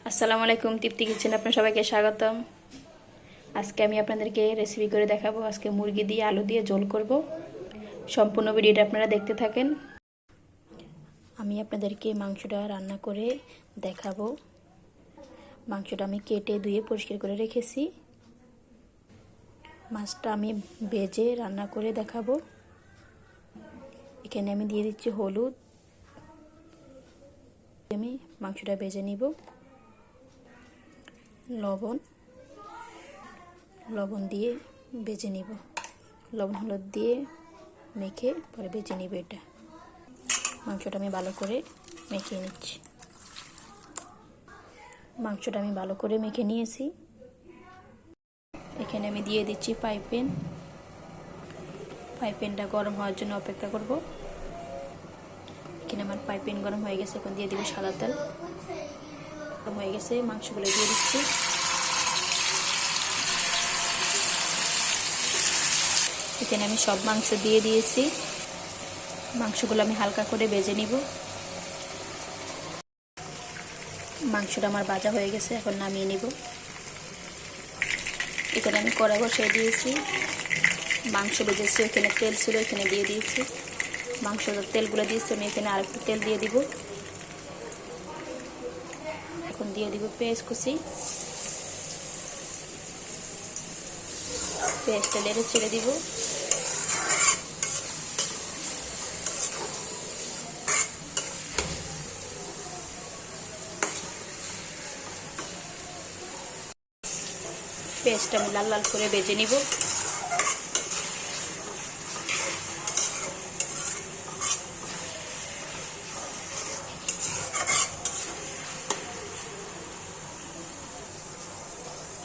আসসালামু আলাইকুম, তৃপ্তি কিচেন আপনার সবাইকে স্বাগতম। আজকে আমি আপনাদেরকে রেসিপি করে দেখাবো। আজকে মুরগি দিয়ে আলু দিয়ে ঝোল করব। সম্পূর্ণ ভিডিওটা আপনারা দেখতে থাকেন। আমি আপনাদেরকে মাংসটা রান্না করে দেখাবো। মাংসটা আমি কেটে ধুয়ে পরিষ্কার করে রেখেছি। মাছটা আমি ভেজে রান্না করে দেখাবো। এখানে আমি দিয়ে দিচ্ছি হলুদ। আমি মাংসটা ভেজে নিব। লবণ দিয়ে ভেজে নিব। লবণ হলুদ দিয়ে মেখে পরে ভেজে নিব। এটা মাংসটা আমি ভালো করে মেখে নিচ্ছি। মাংসটা আমি ভালো করে মেখে নিয়েছি। এখানে আমি দিয়ে দিচ্ছি পাইপেনটা গরম হওয়ার জন্য অপেক্ষা করব। এখানে আমার পাইপেন গরম হয়ে গেছে। এখন দিয়ে দিব সাদা তেল। গরম হয়ে গেছে, মাংসগুলো দিয়ে দিচ্ছি। এখানে আমি সব মাংস দিয়ে দিয়েছি। মাংসগুলো আমি হালকা করে ভেজে নিব। মাংসটা আমার ভাজা হয়ে গেছে, এখন নামিয়ে নিব। এখানে আমি কড়াই বসিয়ে দিয়েছি। মাংস ভেজেছি, এখানে তেল ছিল, এখানে দিয়ে দিয়েছি। মাংসের তেলগুলো দিয়েছি আমি। এখানে আরেকটু তেল দিয়ে দিব। এখন দিয়ে দিব পেঁয়াজ কুচি। পেঁয়াজটা নেড়ে ছেড়ে দিব। পেঁয়াজটা আমি লাল লাল করে ভেজে নিব।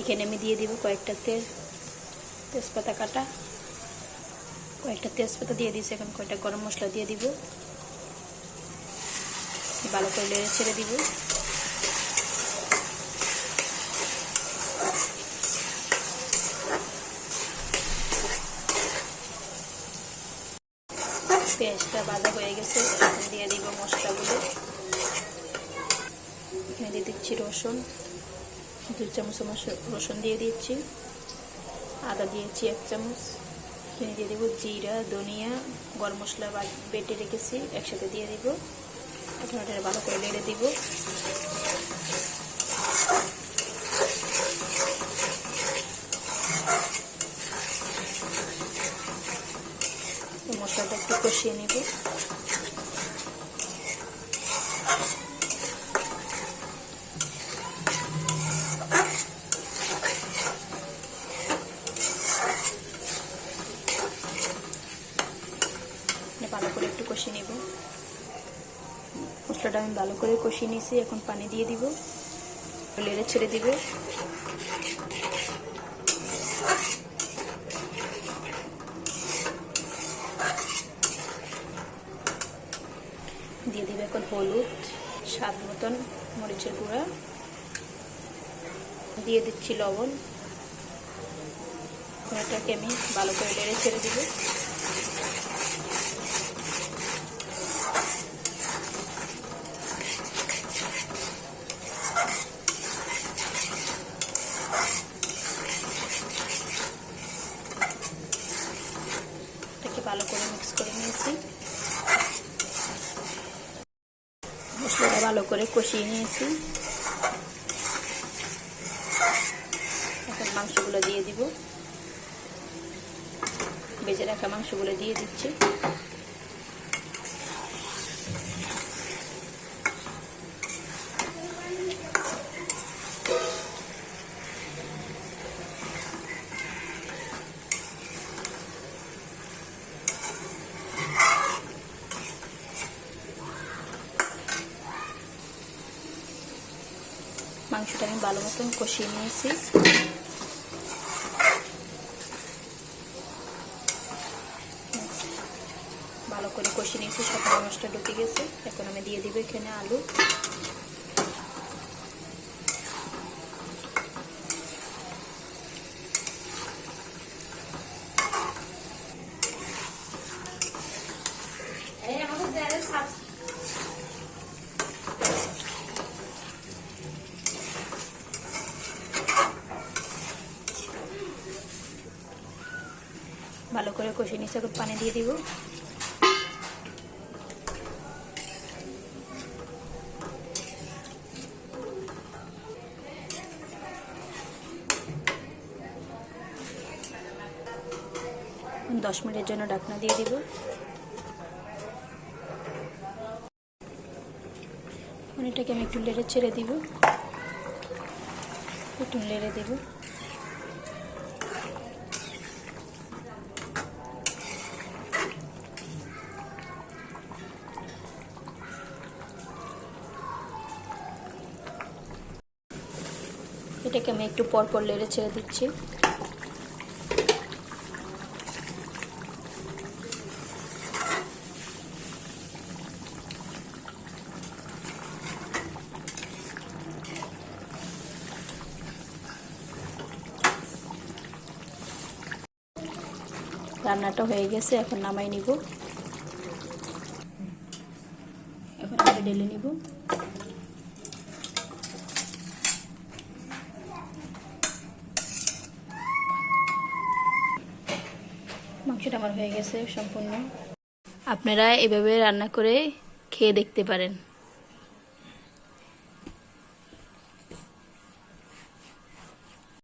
এখানে আমি দিয়ে দিব কয়েকটা তেজপাতা কাটা। কয়েকটা তেজপাতা দিয়ে দিয়েছি। এখন কয়েকটা গরম মশলা দিয়ে দিব। ভালো করে নেড়ে ছেড়ে দিব। পেঁয়াজটা ভাজা হয়ে গেছে, এখন দিয়ে দিব মশলাগুলো। এখানে দিয়ে দিচ্ছি রসুন, 2 চামচ রসুন দিয়ে দিচ্ছি। আদা দিয়েছি 1 চামচ। এখানে দিয়ে দেবো জিরা, ধনিয়া, গরম মশলা বেটে রেখেছি, একসাথে দিয়ে দিব। এখন এটা ভালো করে নেড়ে দিব। মশলাটা একটু কষিয়ে নিব। ভালো করে একটু কষিয়ে নিব। মশলাটা আমি ভালো করে কষিয়ে নিয়েছি। এখন পানি দিয়ে দিব, নেড়ে ছেড়ে দিব। দিয়ে দিব এখন হলুদ, স্বাদ মতন মরিচের গুঁড়া, দিয়ে দিচ্ছি লবণ। এটাকে আমি ভালো করে নেড়ে ছেড়ে দিব। এটাকে ভালো করে মিক্স করে নিয়েছি। মশলাটা ভালো করে কষিয়ে নিয়েছি। এখন মাংসগুলো দিয়ে দিব। ভেজে রাখা মাংসগুলো দিয়ে দিচ্ছি। মাংসটা আমি ভালো মতন কষিয়ে নিয়েছি। ভালো করে কষিয়ে নিয়েছি, সব মশলা ঢুকে গেছে। এখন আমি দিয়ে দিব এখানে আলু। ভালো করে কষে নিচে পানি দিয়ে দিব। এখন 10 মিনিটের জন্য ঢাকনা দিয়ে দিব। এখন এটাকে আমি একটু নেড়ে ছেড়ে দিব, একটু নেড়ে দেব। এটাকে আমি একটু পর পর নেড়ে ছেড়ে দিচ্ছি। রান্নাটা হয়ে গেছে, এখন নামাই নিব। এখন আমরা ঢেলে নিব। মাংসটা আমার হয়ে গেছে সম্পূর্ণ। আপনারা এভাবে রান্না করে খেয়ে দেখতে পারেন।